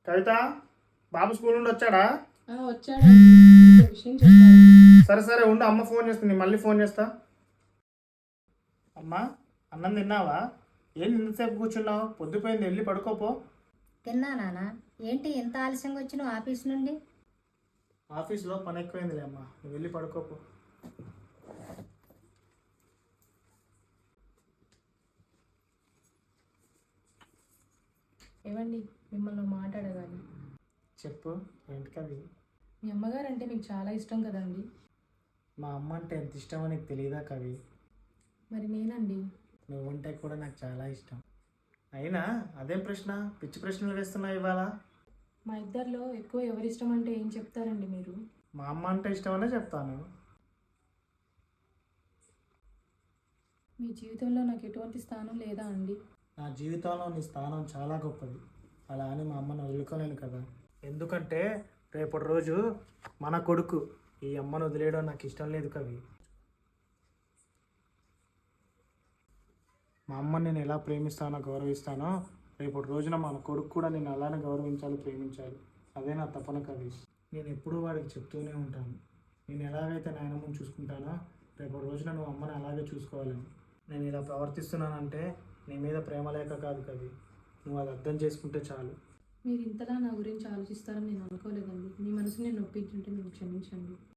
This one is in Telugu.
కవిత, బాబు స్కూల్ నుండి వచ్చాడా? వచ్చాడండి. ఇంకో విషయం చెప్పాలి. సరే సరే ఉండు, అమ్మ ఫోన్ చేస్తుంది, మళ్ళీ ఫోన్ చేస్తా. అమ్మా, అన్నం తిన్నావా? ఏంటి ఇంతసేపు కూర్చున్నావు? పొద్దుపోయింది, వెళ్ళి పడుకోపో. తిన్నా నాన్న. ఏంటి ఇంత ఆలస్యంగా వచ్చినావు ఆఫీస్ నుండి? ఆఫీస్లో పని ఎక్కువైందిలే అమ్మా, నువ్వు వెళ్ళి పడుకోపో. ఏమండి, మిమ్మల్ని మాట్లాడగాలి. చెప్పు, ఏంటి కవి? మీ అమ్మగారు అంటే మీకు చాలా ఇష్టం కదండి. మా అమ్మ అంటే ఎంత ఇష్టమో నీకు తెలియదా కవి? మరి నేనండి. నువ్వంటే కూడా నాకు చాలా ఇష్టం. అయినా అదేం ప్రశ్న, పిచ్చి ప్రశ్నలు వేస్తున్నావు ఇవాళ? మా ఇద్దరిలో ఎక్కువ ఎవరిష్టం అంటే ఏం చెప్తారండి మీరు? మా అమ్మ అంటే ఇష్టమనే చెప్తాను. మీ జీవితంలో నాకు ఎటువంటి స్థానం లేదా అండి? నా జీవితంలో నీ స్థానం చాలా గొప్పది. అలా అని మా అమ్మను వదులుకోలేను కదా. ఎందుకంటే రేపటి రోజు మన కొడుకు. ఈ అమ్మను వదిలేయడం నాకు ఇష్టం లేదు కవి. మా అమ్మని నేను ఎలా ప్రేమిస్తానో గౌరవిస్తానో రేపటి రోజున మన కొడుకు కూడా నేను అలానే గౌరవించాలి, ప్రేమించాలి. అదే నా తపన కవి. నేను ఎప్పుడూ వాడికి చెప్తూనే ఉంటాను, నేను ఎలాగైతే నాయనమ్మని చూసుకుంటానో రేపటి రోజున నువ్వు అమ్మని అలాగే చూసుకోవాలని. నేను ఇలా ప్రవర్తిస్తున్నానంటే నీ మీద ప్రేమ లేక కాదు కవి. నువ్వు అది అర్థం చేసుకుంటే చాలు. మీరు ఇంతలా నా గురించి ఆలోచిస్తారని నేను అనుకోలేదండి. మీ మనసు నేను నొప్పించుంటే నేను క్షమించండి.